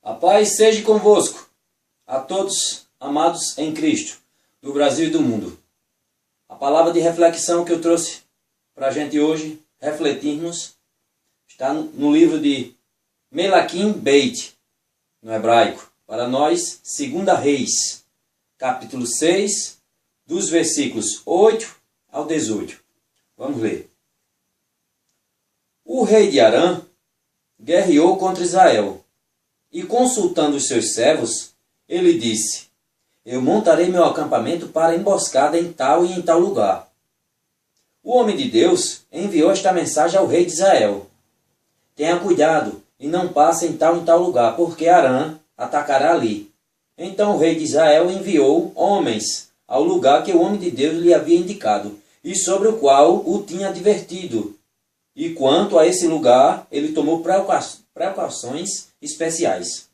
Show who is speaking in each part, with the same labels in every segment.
Speaker 1: A paz seja convosco, a todos amados em Cristo, do Brasil e do mundo. A palavra de reflexão que eu trouxe para a gente hoje, refletirmos, está no livro de Melaquim Beit, no hebraico. Para nós, 2 Reis, capítulo 6, dos versículos 8 ao 18. Vamos ler. O rei de Arã guerreou contra Israel, e consultando os seus servos, ele disse: Eu montarei meu acampamento para emboscada em tal e em tal lugar. O homem de Deus enviou esta mensagem ao rei de Israel: Tenha cuidado e não passe em tal lugar, porque Arã atacará ali. Então o rei de Israel enviou homens ao lugar que o homem de Deus lhe havia indicado, e sobre o qual o tinha advertido. E quanto a esse lugar, ele tomou precauções especiais.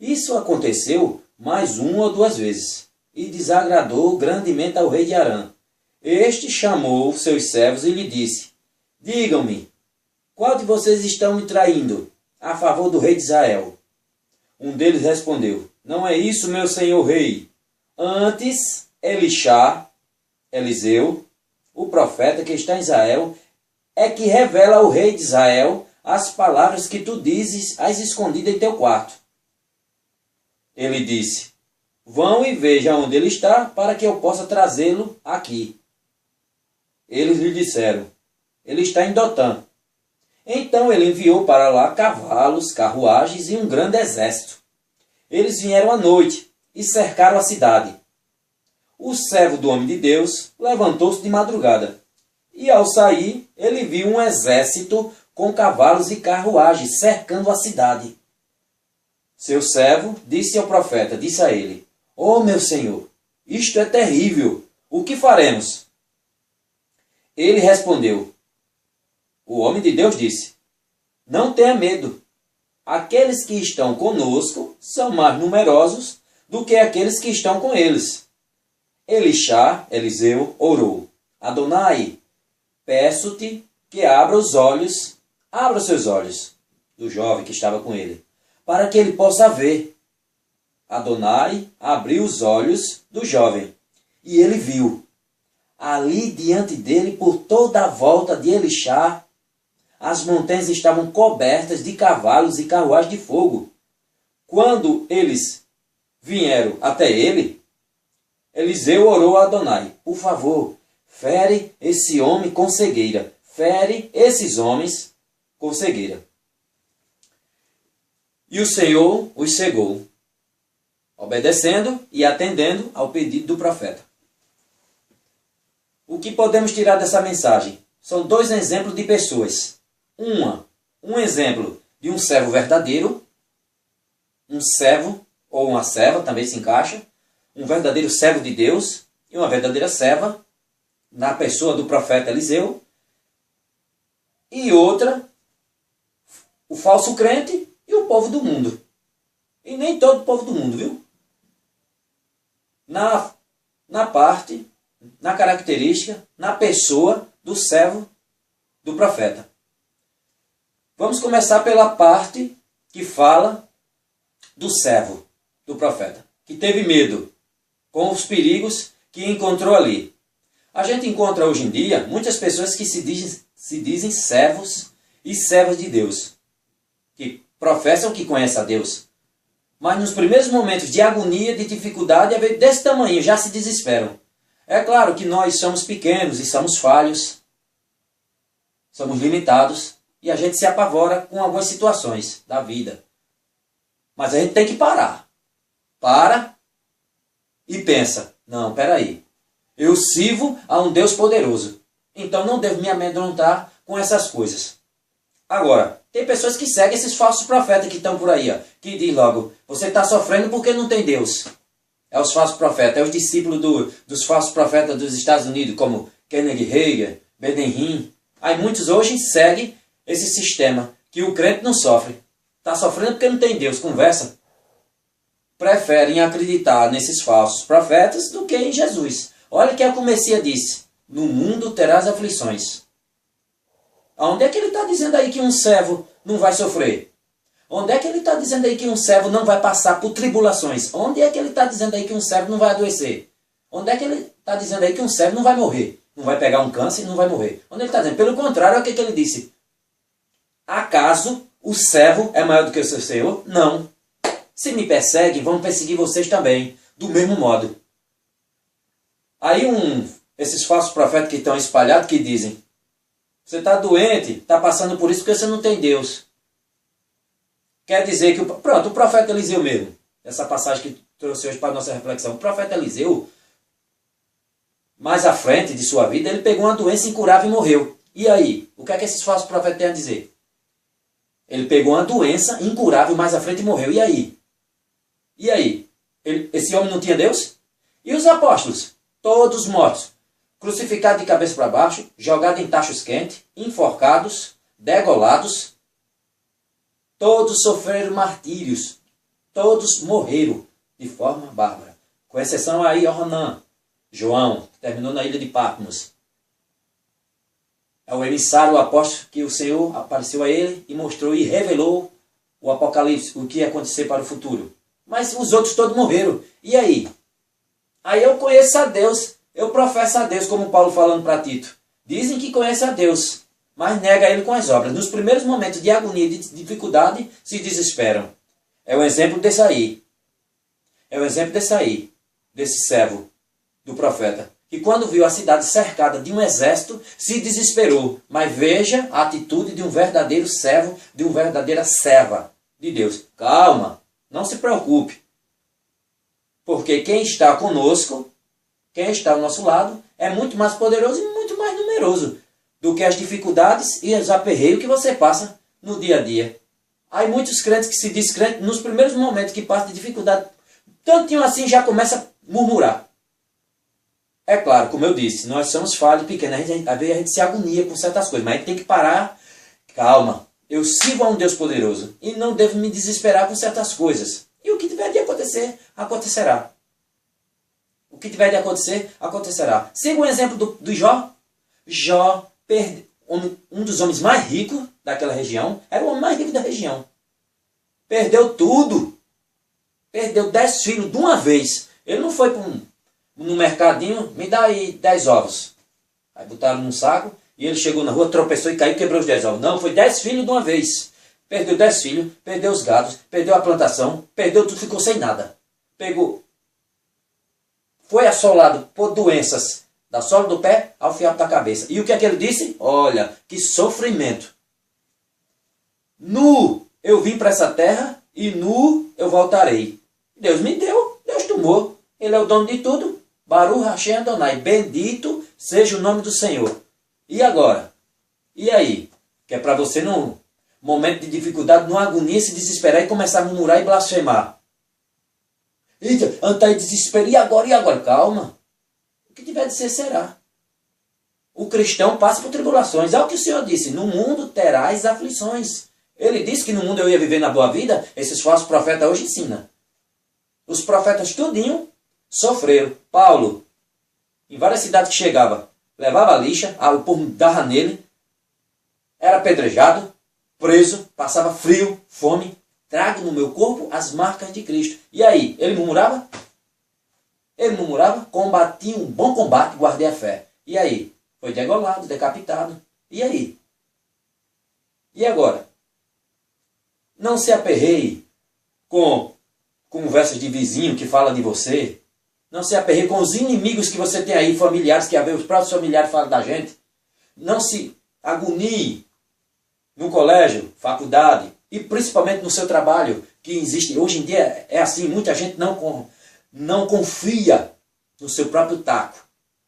Speaker 1: Isso aconteceu mais uma ou duas vezes, e desagradou grandemente ao rei de Arã. Este chamou seus servos e lhe disse: Digam-me, qual de vocês estão me traindo a favor do rei de Israel? Um deles respondeu: Não é isso, meu senhor rei. Antes, Eliseu, o profeta que está em Israel, é que revela ao rei de Israel as palavras que tu dizes às escondidas em teu quarto. Ele disse: Vão e vejam onde ele está, para que eu possa trazê-lo aqui. Eles lhe disseram: Ele está em Dotã. Então ele enviou para lá cavalos, carruagens e um grande exército. Eles vieram à noite e cercaram a cidade. O servo do homem de Deus levantou-se de madrugada, e ao sair ele viu um exército com cavalos e carruagens cercando a cidade. Seu servo disse ao profeta, disse a ele: Ó meu senhor, isto é terrível, o que faremos? Ele respondeu, o homem de Deus disse: Não tenha medo, aqueles que estão conosco são mais numerosos do que aqueles que estão com eles. Eliseu, orou: Adonai, peço-te que abra os seus olhos, do jovem que estava com ele, para que ele possa ver. Adonai abriu os olhos do jovem, e ele viu. Ali diante dele, por toda a volta de Elixá, as montanhas estavam cobertas de cavalos e carruagens de fogo. Quando eles vieram até ele, Eliseu orou a Adonai: Por favor, fere esse homem com cegueira. Fere esses homens com cegueira. E o Senhor os cegou, obedecendo e atendendo ao pedido do profeta. O que podemos tirar dessa mensagem? São dois exemplos de pessoas. Um exemplo de um servo verdadeiro, um servo ou uma serva, também se encaixa, um verdadeiro servo de Deus e uma verdadeira serva, na pessoa do profeta Eliseu. E outra, o falso crente e o povo do mundo. E nem todo o povo do mundo, viu? Na parte, na característica, na pessoa do servo do profeta. Vamos começar pela parte que fala do servo do profeta, que teve medo com os perigos que encontrou ali. A gente encontra hoje em dia muitas pessoas que se dizem servos e servas de Deus, que professam que conhecem a Deus, mas nos primeiros momentos de agonia, de dificuldade, desse tamanho, já se desesperam. É claro que nós somos pequenos e somos falhos, somos limitados, e a gente se apavora com algumas situações da vida. Mas a gente tem que parar. Para e pensa: não, peraí, eu sirvo a um Deus poderoso, então não devo me amedrontar com essas coisas. Agora, tem pessoas que seguem esses falsos profetas que estão por aí, ó, que diz logo: você está sofrendo porque não tem Deus. É os falsos profetas, é os discípulos dos falsos profetas dos Estados Unidos, como Kennedy Hagin, Ben-Hur. Aí muitos hoje seguem esse sistema, que o crente não sofre. Está sofrendo porque não tem Deus, conversa. Preferem acreditar nesses falsos profetas do que em Jesus. Olha o que a Messias disse: no mundo terás aflições. Onde é que ele está dizendo aí que um servo não vai sofrer? Onde é que ele está dizendo aí que um servo não vai passar por tribulações? Onde é que ele está dizendo aí que um servo não vai adoecer? Onde é que ele está dizendo aí que um servo não vai morrer? Não vai pegar um câncer e não vai morrer. Onde ele está dizendo? Pelo contrário, é o que ele disse. Acaso o servo é maior do que o seu senhor? Não. Se me perseguem, vão perseguir vocês também. Do mesmo modo. Aí esses falsos profetas que estão espalhados que dizem: você está doente, está passando por isso porque você não tem Deus. Quer dizer que, pronto, o profeta Eliseu mesmo. Essa passagem que trouxe hoje para a nossa reflexão. O profeta Eliseu, mais à frente de sua vida, ele pegou uma doença incurável e morreu. E aí? O que é que esses falsos profetas têm a dizer? Ele pegou uma doença incurável mais à frente e morreu. E aí? E aí? Esse homem não tinha Deus? E os apóstolos? Todos mortos. Crucificados de cabeça para baixo, jogados em tachos quentes, enforcados, degolados. Todos sofreram martírios. Todos morreram de forma bárbara. Com exceção aí Yohanan, João, que terminou na ilha de Patmos. É o emissário, o apóstolo, que o Senhor apareceu a ele e mostrou e revelou o Apocalipse, o que ia acontecer para o futuro. Mas os outros todos morreram. E aí? Aí eu conheço a Deus, eu professo a Deus, como Paulo falando para Tito. Dizem que conhecem a Deus, mas nega ele com as obras. Nos primeiros momentos de agonia e de dificuldade, se desesperam. É o exemplo desse aí. É o exemplo desse aí, desse servo do profeta, que quando viu a cidade cercada de um exército, se desesperou. Mas veja a atitude de um verdadeiro servo, de uma verdadeira serva de Deus. Calma, não se preocupe. Porque quem está conosco, quem está ao nosso lado, é muito mais poderoso e muito mais numeroso do que as dificuldades e os aperreios que você passa no dia a dia. Há muitos crentes que se dizem crentes, nos primeiros momentos que passam de dificuldade, tantinho assim já começa a murmurar. É claro, como eu disse, nós somos falhos pequenos, às vezes a gente se agonia com certas coisas, mas a gente tem que parar. Calma, eu sirvo a um Deus poderoso e não devo me desesperar com certas coisas. E o que tiver de acontecer, acontecerá. O que tiver de acontecer, acontecerá. Siga o exemplo do Jó. Jó, um dos homens mais ricos daquela região, era o homem mais rico da região. Perdeu tudo. Perdeu 10 filhos de uma vez. Ele não foi no mercadinho, me dá aí 10 ovos. Aí botaram num saco e ele chegou na rua, tropeçou e caiu e quebrou os 10 ovos. Não, foi 10 filhos de uma vez. Perdeu 10 filhos, perdeu os gados, perdeu a plantação, perdeu tudo, ficou sem nada. Foi assolado por doenças da sola do pé ao fiapo da cabeça. E o que é que ele disse? Olha, que sofrimento. Nu eu vim para essa terra e nu eu voltarei. Deus me deu, Deus tomou. Ele é o dono de tudo. Baruch Hashem Adonai. Bendito seja o nome do Senhor. E agora? E aí? Que é para você num momento de dificuldade, numa agonia, se desesperar e começar a murmurar e blasfemar. Eita, anda aí desespero. E agora? E agora? Calma. O que tiver de ser, será. O cristão passa por tribulações. É o que o Senhor disse. No mundo terás aflições. Ele disse que no mundo eu ia viver na boa vida. Esses falsos profetas hoje ensinam. Os profetas tudinho sofreram. Paulo, em várias cidades que chegava, levava lixa, o povo dava nele, era apedrejado, preso, passava frio, fome. Trago no meu corpo as marcas de Cristo. E aí, ele murmurava? Ele murmurava? Combati um bom combate, guardei a fé. E aí? Foi degolado, decapitado. E aí? E agora? Não se aperreie com conversas de vizinho que fala de você. Não se aperreie com os inimigos que você tem aí, familiares, que os próprios familiares falam da gente. Não se agonie no colégio, faculdade, e principalmente no seu trabalho, que existe, hoje em dia é assim, muita gente não confia no seu próprio taco.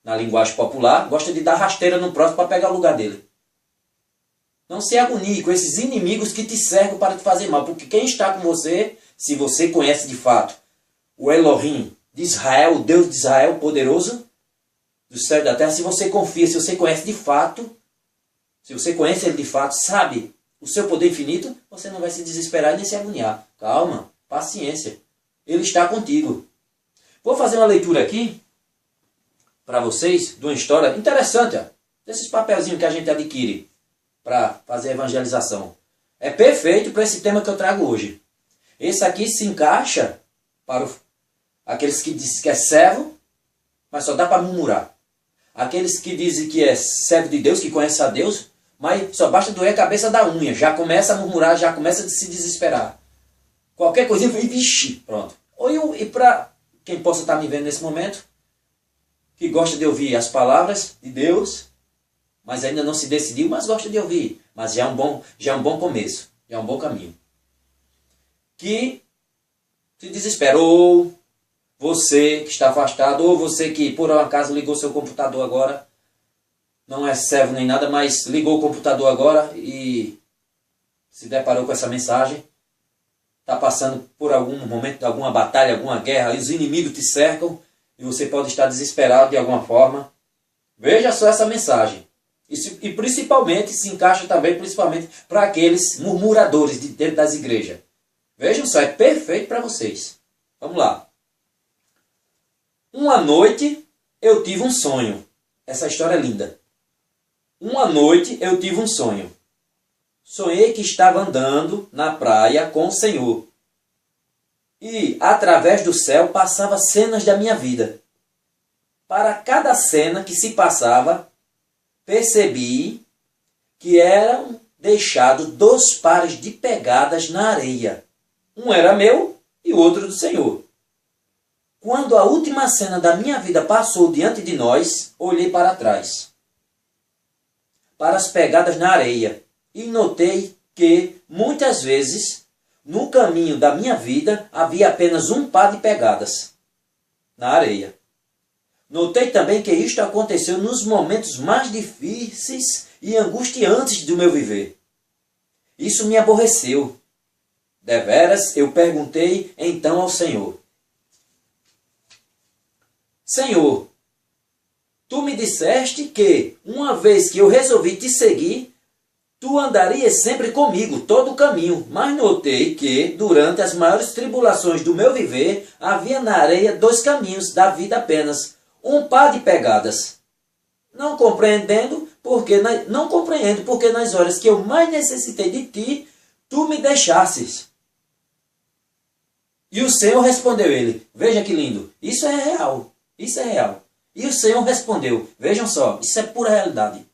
Speaker 1: Na linguagem popular, gosta de dar rasteira no próximo para pegar o lugar dele. Não se agonie com esses inimigos que te cercam para te fazer mal, porque quem está com você, se você conhece de fato o Elohim de Israel, o Deus de Israel poderoso, do céu e da terra, se você confia, se você conhece de fato, se você conhece ele de fato, sabe o seu poder infinito, você não vai se desesperar nem se agoniar. Calma, paciência. Ele está contigo. Vou fazer uma leitura aqui para vocês de uma história interessante, desses papelzinhos que a gente adquire para fazer a evangelização. É perfeito para esse tema que eu trago hoje. Esse aqui se encaixa para aqueles que dizem que é servo, mas só dá para murmurar. Aqueles que dizem que é servo de Deus, que conhece a Deus, mas só basta doer a cabeça da unha. Já começa a murmurar, já começa a se desesperar. Qualquer coisinha, vixe, pronto. E para quem possa estar me vendo nesse momento, que gosta de ouvir as palavras de Deus, mas ainda não se decidiu, mas gosta de ouvir. Mas já é um bom começo, já é um bom caminho. Que se desespera, ou você que está afastado, ou você que por um acaso ligou seu computador agora, não é servo nem nada, mas ligou o computador agora e se deparou com essa mensagem, está passando por algum momento de alguma batalha, alguma guerra, os inimigos te cercam e você pode estar desesperado de alguma forma. Veja só essa mensagem. E principalmente, se encaixa também principalmente para aqueles murmuradores de dentro das igrejas. Vejam só, é perfeito para vocês. Vamos lá. Uma noite eu tive um sonho. Essa história é linda. Uma noite eu tive um sonho. Sonhei que estava andando na praia com o Senhor. E, através do céu, passava cenas da minha vida. Para cada cena que se passava, percebi que eram deixados 2 pares de pegadas na areia. Um era meu e o outro do Senhor. Quando a última cena da minha vida passou diante de nós, olhei para trás, para as pegadas na areia, e notei que, muitas vezes, no caminho da minha vida, havia apenas 1 par de pegadas na areia. Notei também que isto aconteceu nos momentos mais difíceis e angustiantes do meu viver. Isso me aborreceu. Deveras, eu perguntei então ao Senhor: Senhor, tu me disseste que, uma vez que eu resolvi te seguir, tu andarias sempre comigo todo o caminho, mas notei que, durante as maiores tribulações do meu viver, havia na areia 2 caminhos da vida apenas, 1 par de pegadas. Não compreendo porque nas horas que eu mais necessitei de ti, tu me deixasses. E o Senhor respondeu ele, veja que lindo, isso é real, isso é real. E o Senhor respondeu, vejam só, isso é pura realidade.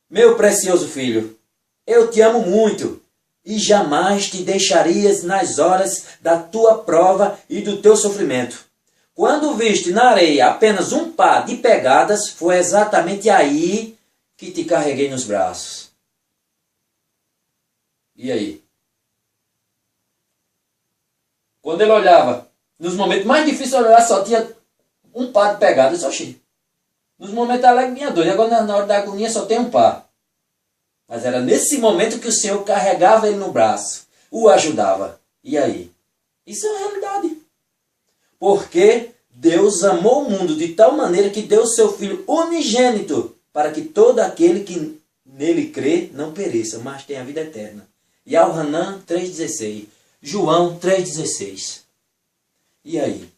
Speaker 1: Meu precioso filho, eu te amo muito e jamais te deixarias nas horas da tua prova e do teu sofrimento. Quando viste na areia apenas 1 par de pegadas, foi exatamente aí que te carreguei nos braços. E aí? Quando ele olhava, nos momentos mais difíceis, olhar só tinha 1 par de pegadas, oxi. Nos momentos alegres vinha 2, agora na hora da agonia só tem 1 par. Mas era nesse momento que o Senhor carregava ele no braço, o ajudava. E aí? Isso é a realidade. Porque Deus amou o mundo de tal maneira que deu o seu Filho unigênito para que todo aquele que nele crê não pereça, mas tenha a vida eterna. E ao Hanan 3,16. João 3,16. E aí?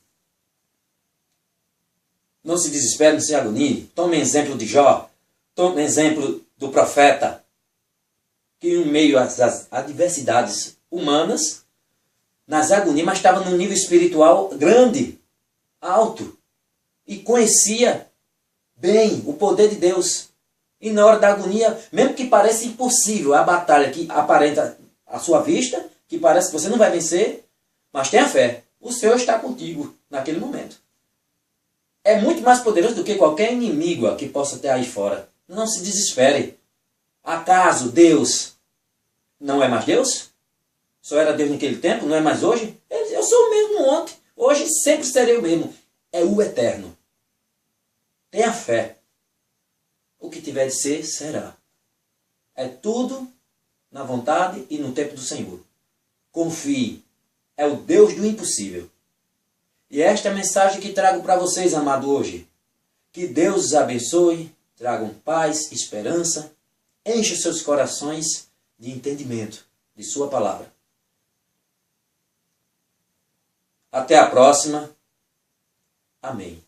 Speaker 1: Não se desespere, não se agonie. Tome exemplo de Jó. Tome exemplo do profeta. Que em meio às adversidades humanas, nas agonias, mas estava num nível espiritual grande, alto. E conhecia bem o poder de Deus. E na hora da agonia, mesmo que pareça impossível a batalha que aparenta à sua vista, que parece que você não vai vencer, mas tenha fé. O Senhor está contigo naquele momento. É muito mais poderoso do que qualquer inimigo que possa ter aí fora. Não se desespere. Acaso Deus não é mais Deus? Só era Deus naquele tempo, não é mais hoje? Eu sou o mesmo ontem. Hoje sempre serei o mesmo. É o eterno. Tenha fé. O que tiver de ser, será. É tudo na vontade e no tempo do Senhor. Confie. É o Deus do impossível. E esta é a mensagem que trago para vocês, amado, hoje. Que Deus os abençoe, tragam paz, esperança, encha seus corações de entendimento de sua palavra. Até a próxima. Amém.